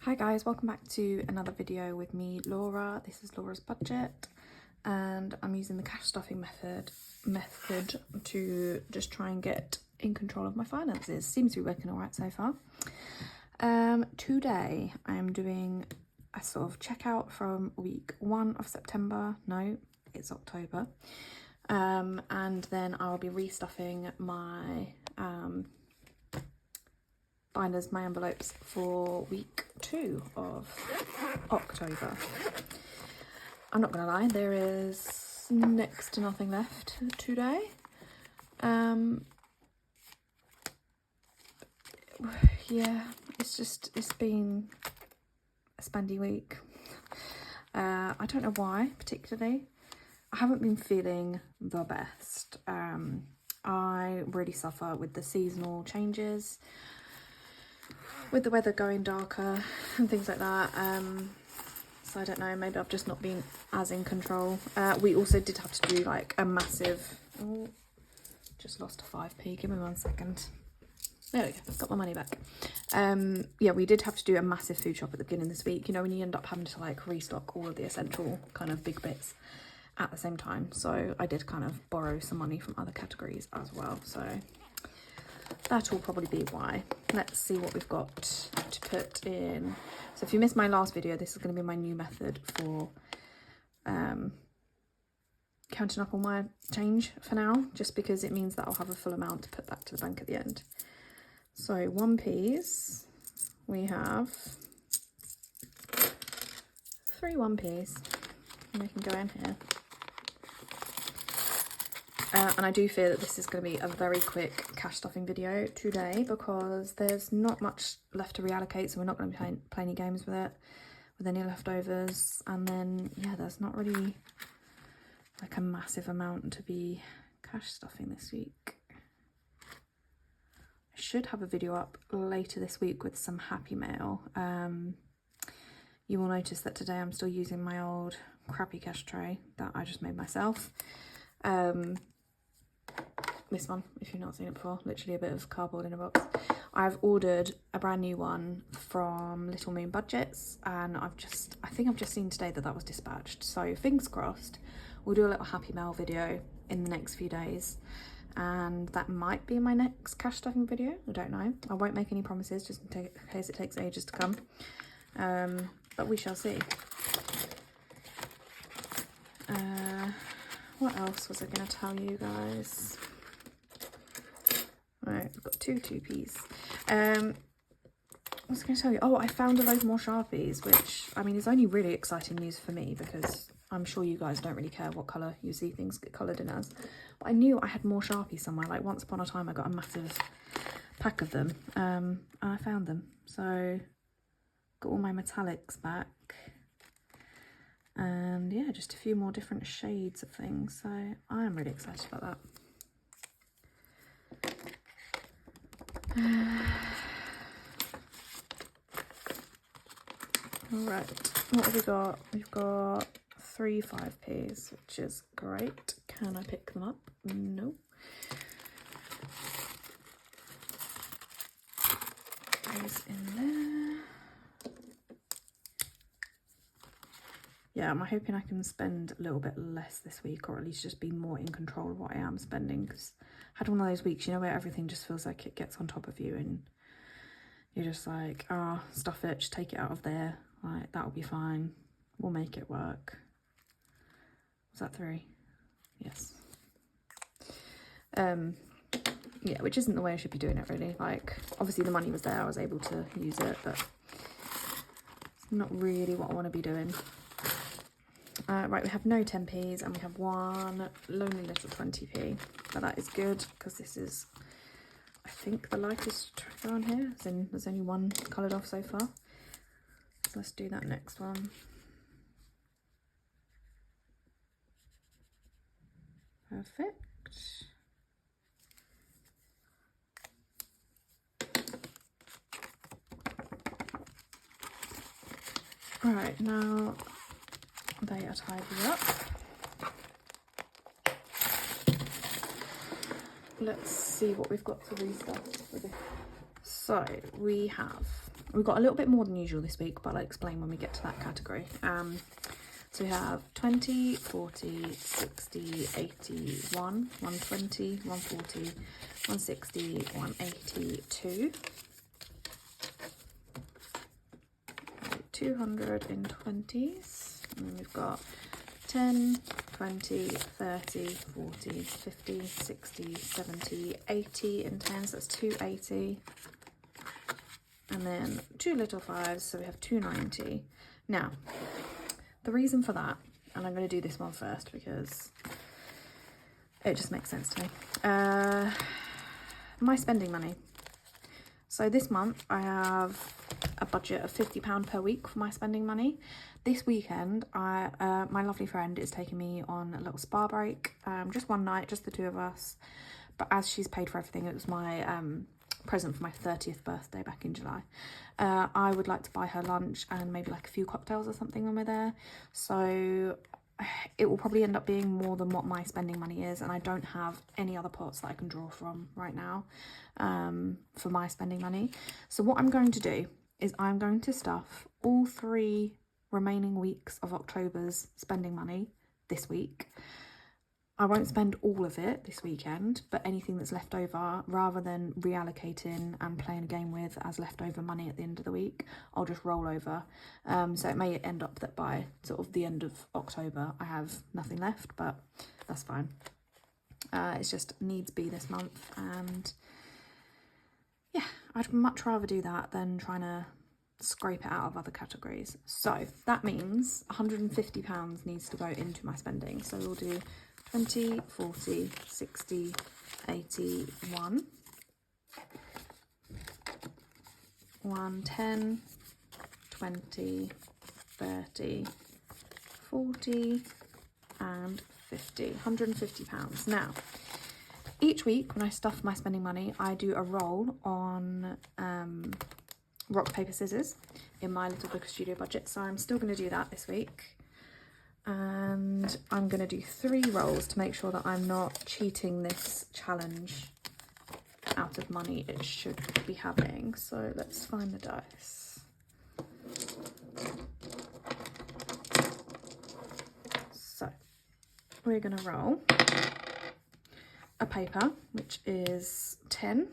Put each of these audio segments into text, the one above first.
Hi guys, welcome back to another video with me, Laura. This is Laura's budget and I'm using the cash stuffing method to just try and get in control of my finances. Seems to be working all right so far. Today I am doing a sort of checkout from week 1 of September. No, it's October. And then I'll be restuffing my binders, my envelopes for week 2 of October. I'm not gonna lie, there is next to nothing left today. Yeah, it's been a spendy week. I don't know why particularly. I haven't been feeling the best. I really suffer with the seasonal changes, with the weather going darker and things like that. So I don't know, maybe I've just not been as in control. We also did have to do like a massive, oh, just lost a 5p, give me 1 second. There we go, got my money back. Yeah, we did have to do a massive food shop at the beginning of this week, you know, when you end up having to like restock all of the essential kind of big bits at the same time. So I did kind of borrow some money from other categories as well, so that will probably be why. Let's see what we've got to put in. So if you missed my last video, this is going to be my new method for counting up all my change for now, just because it means that I'll have a full amount to put back to the bank at the end. So 1p's, we have 3 1p's, and they can go in here. And I do fear that this is going to be a very quick cash stuffing video today because there's not much left to reallocate, so we're not going to be playing any games with it, with any leftovers. And then, yeah, there's not really like a massive amount to be cash stuffing this week. I should have a video up later this week with some happy mail. You will notice that today I'm still using my old crappy cash tray that I just made myself. This one, if you've not seen it before, literally a bit of cardboard in a box. I've ordered a brand new one from Little Moon Budgets, and I think I've just seen today that that was dispatched. So fingers crossed, we'll do a little happy mail video in the next few days, and that might be my next cash stuffing video. I don't know. I won't make any promises just in case it takes ages to come, but we shall see. What else was I going to tell you guys? Right, I've got 2 2p's. What was I going to tell you? Oh, I found a load more Sharpies, which, I mean, is only really exciting news for me because I'm sure you guys don't really care what colour you see things get coloured in as. But I knew I had more Sharpies somewhere. Like, once upon a time, I got a massive pack of them, and I found them. So, got all my metallics back. And yeah, just a few more different shades of things, so I am really excited about that. Right, what have we got? We've got 3 5p's, which is great. Can I pick them up? No. Those in there. Yeah, I'm hoping I can spend a little bit less this week, or at least just be more in control of what I am spending, because I had one of those weeks, you know, where everything just feels like it gets on top of you and you're just like, oh, stuff it, just take it out of there, like, that'll be fine, we'll make it work. Was that 3? Yes. Yeah, which isn't the way I should be doing it, really. Like, obviously the money was there, I was able to use it, but it's not really what I want to be doing. Right, we have no 10p's and we have 1 lonely little 20p, but that is good because this is, I think, the lightest trigger on here, as in there's only 1 coloured off so far. So let's do that next one. Perfect. Alright, now they are tidied up. Let's see what we've got to restuff with it. So we have we've got a little bit more than usual this week, but I'll explain when we get to that category. So we have 20, 40, 60, 81, 120, 140, 160, 182, 220s, and then we've got 10, 20, 30, 40, 50, 60, 70, 80 in 10s, so that's 280. And then 2 little 5s, so we have 290. Now, the reason for that, and I'm going to do this one first because it just makes sense to me. My spending money. So this month I have a budget of £50 per week for my spending money. This weekend, my lovely friend is taking me on a little spa break, just one night, just the two of us. But as she's paid for everything, it was my present for my 30th birthday back in July. I would like to buy her lunch and maybe like a few cocktails or something when we're there. So it will probably end up being more than what my spending money is, and I don't have any other pots that I can draw from right now for my spending money. So what I'm going to do is I'm going to stuff all 3 remaining weeks of October's spending money this week. I won't spend all of it this weekend, but anything that's left over, rather than reallocating and playing a game with as leftover money at the end of the week, I'll just roll over. So it may end up that by sort of the end of October I have nothing left, but that's fine. It's just needs be this month, and yeah, I'd much rather do that than trying to scrape it out of other categories. So that means £150 needs to go into my spending. So we'll do 20, 40, 60, 80, 110, 20, 30, 40 and 50, £150. Now, each week when I stuff my spending money, I do a roll on rock, paper, scissors in my little Booker Studio budget. So I'm still going to do that this week. And I'm going to do 3 rolls to make sure that I'm not cheating this challenge out of money it should be having. So let's find the dice. So we're going to roll a paper, which is 10.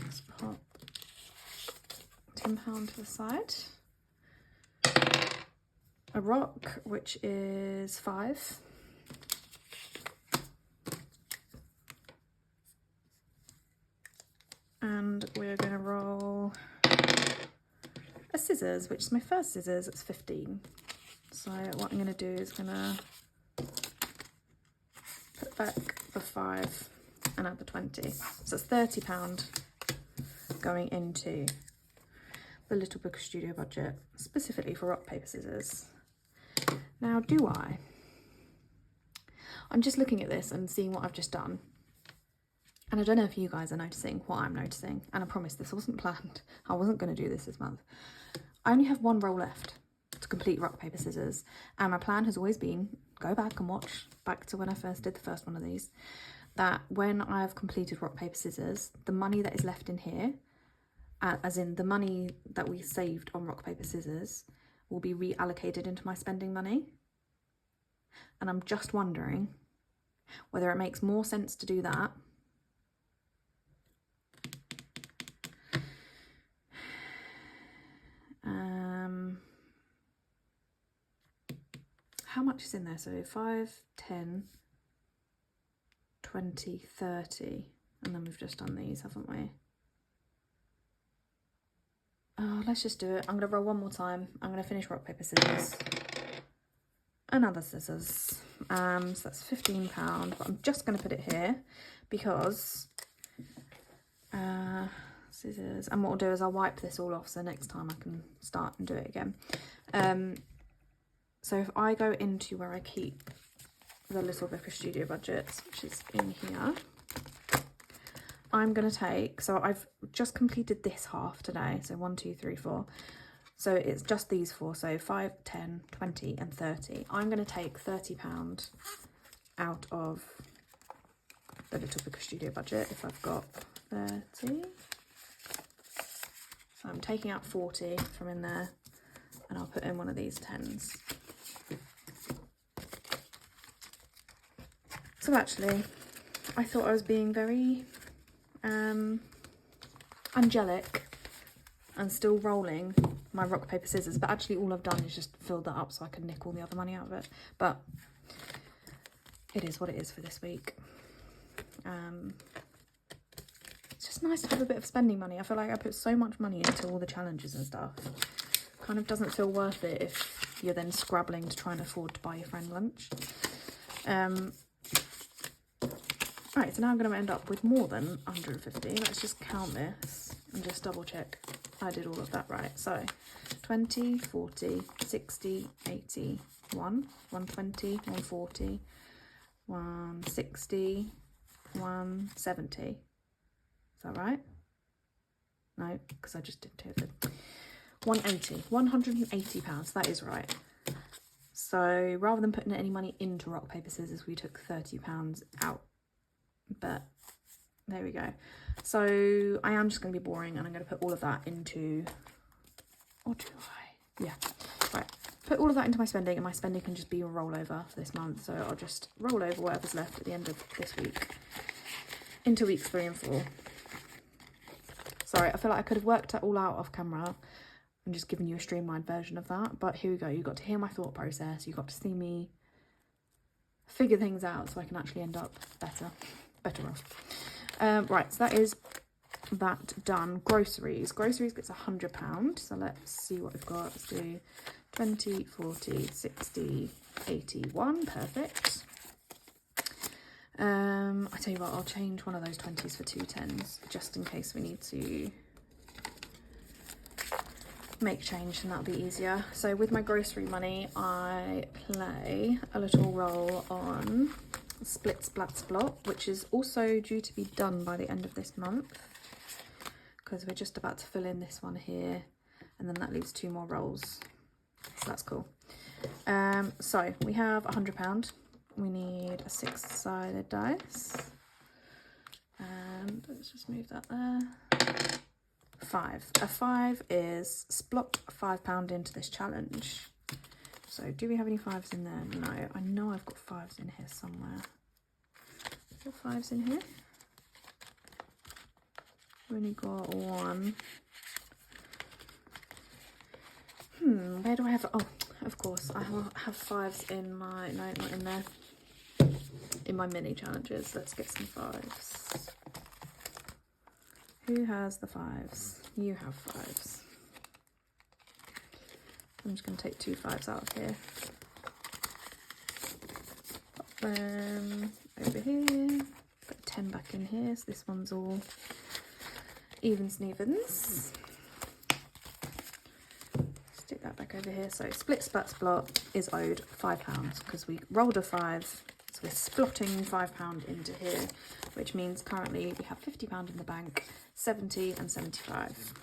Let's pop £10 to the side. A rock, which is 5. And we're going to roll a scissors, which is my first scissors. It's 15. So what I'm going to do is going to put back the 5 and add the 20. So it's £30 going into the Little Booker Studio budget, specifically for rock, paper, scissors. Now, I'm just looking at this and seeing what I've just done. And I don't know if you guys are noticing what I'm noticing. And I promise this wasn't planned. I wasn't going to do this month. I only have 1 roll left to complete rock, paper, scissors. And my plan has always been, go back and watch back to when I first did the first one of these, that when I've completed rock, paper, scissors, the money that is left in here, as in the money that we saved on rock, paper, scissors, will be reallocated into my spending money. And I'm just wondering whether it makes more sense to do that how much is in there? So 5, 10, 20, 30, and then we've just done these, haven't we? Oh, let's just do it. I'm going to roll one more time. I'm going to finish rock, paper, scissors. Another scissors. So that's £15, but I'm just going to put it here because scissors. And what I'll do is I'll wipe this all off so next time I can start and do it again. So if I go into where I keep the Little Booker Studio budgets, which is in here, I'm going to take, so I've just completed this half today, so 1, 2, 3, 4. So it's just these 4, so 5, 10, 20 and 30. I'm going to take £30 out of the Little Booker Studio budget if I've got 30. So I'm taking out 40 from in there, and I'll put in one of these 10s. So actually, I thought I was being very angelic and still rolling my rock, paper, scissors, but actually all I've done is just filled that up so I can nick all the other money out of it. But it is what it is for this week. It's just nice to have a bit of spending money. I feel like I put so much money into all the challenges and stuff. Kind of doesn't feel worth it if you're then scrabbling to try and afford to buy your friend lunch. Right, so now I'm going to end up with more than 150. Let's just count this and just double check I did all of that right. So 20, 40, 60, 80, 120, 140, 160, 170. Is that right? No, because I just did 2 of them. 180, £180, that is right. So rather than putting any money into rock, paper, scissors, we took £30 out. But there we go. So I am just going to be boring, and I'm going to put all of that into, or do I? Yeah, right. Put all of that into my spending, and my spending can just be a rollover for this month. So I'll just roll over whatever's left at the end of this week into weeks 3 and 4. Sorry, I feel like I could have worked it all out off camera and just given you a streamlined version of that. But here we go. You got to hear my thought process. You got to see me figure things out so I can actually end up better off. Right, so that is that done. Groceries gets £100, so let's see what we've got. Let's do 20, 40, 60, 81. Perfect. I tell you what, I'll change one of those 20s for 2 10s just in case we need to make change, and that'll be easier. So with my grocery money, I play a little role on Split Splat Splot, which is also due to be done by the end of this month, because we're just about to fill in this one here, and then that leaves 2 more rolls, so that's cool. So we have £100. We need a 6-sided dice, and let's just move that there. 5. A 5 is splot £5 into this challenge. So do we have any 5s in there? No, I know I've got 5s in here somewhere. Got 5s in here? We've only got 1. Where do I have? Oh, of course, I have 5s in my, no, not in there. In my mini challenges. Let's get some 5s. Who has the 5s? You have 5s. I'm just going to take 2 5s out of here. Pop them over here. Put 10 back in here. So this one's all evens and evens. Stick that back over here. So Split Splat Splot is owed £5 because we rolled a 5. So we're splotting £5 into here, which means currently we have £50 in the bank, 70 and 75.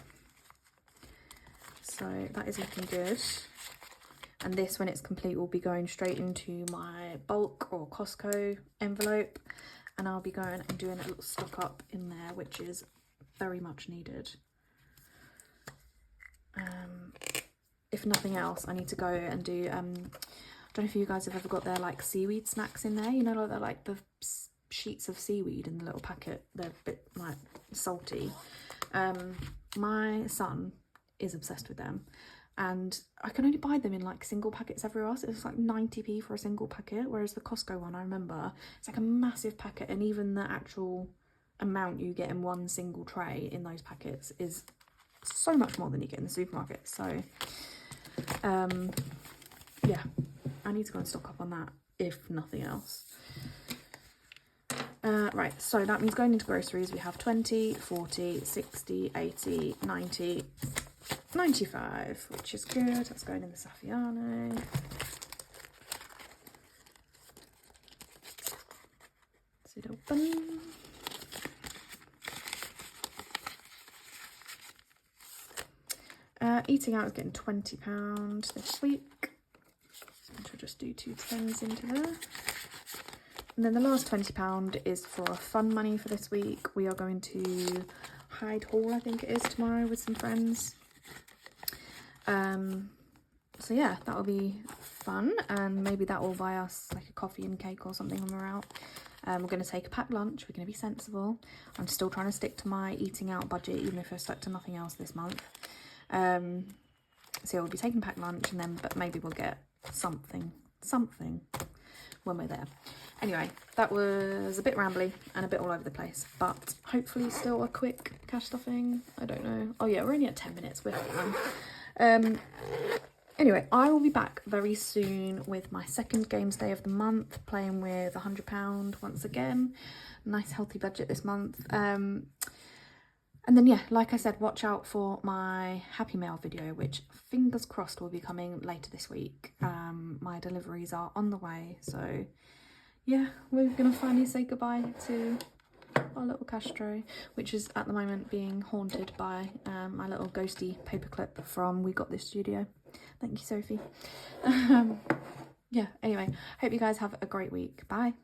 So that is looking good. And this, when it's complete, will be going straight into my bulk or Costco envelope. And I'll be going and doing a little stock up in there, which is very much needed. If nothing else, I need to go and do, I don't know if you guys have ever got their like seaweed snacks in there. You know, like the sheets of seaweed in the little packet. They're a bit like salty. My son is obsessed with them, and I can only buy them in like single packets everywhere else. It's like 90p for a single packet, whereas the Costco one, I remember, it's like a massive packet, and even the actual amount you get in one single tray in those packets is so much more than you get in the supermarket. So yeah, I need to go and stock up on that if nothing else. Right, so that means going into groceries we have 20, 40, 60, 80, 90, 95, which is good. That's going in the Saffiano. Let's it open. Eating out is getting £20 this week. So I'll just do 2 10s into there. And then the last £20 is for fun money for this week. We are going to Hyde Hall, I think it is, tomorrow with some friends. So yeah, that'll be fun, and maybe that will buy us like a coffee and cake or something when we're out. We're going to take a packed lunch. We're going to be sensible. I'm still trying to stick to my eating out budget, even if I've stuck to nothing else this month. So yeah, we'll be taking packed lunch, and then but maybe we'll get something when we're there. Anyway, that was a bit rambly and a bit all over the place, but hopefully still a quick cash stuffing. I don't know. Oh yeah, we're only at 10 minutes. We're fine. Anyway, I will be back very soon with my second games day of the month, playing with £100 once again. Nice healthy budget this month. And then yeah, like I said, watch out for my Happy Mail video, which fingers crossed will be coming later this week. My deliveries are on the way, so yeah, we're gonna finally say goodbye to our little cash tray, which is at the moment being haunted by my little ghosty paperclip from We Got This Studio. Thank you, Sophie. Yeah, anyway, hope you guys have a great week. Bye.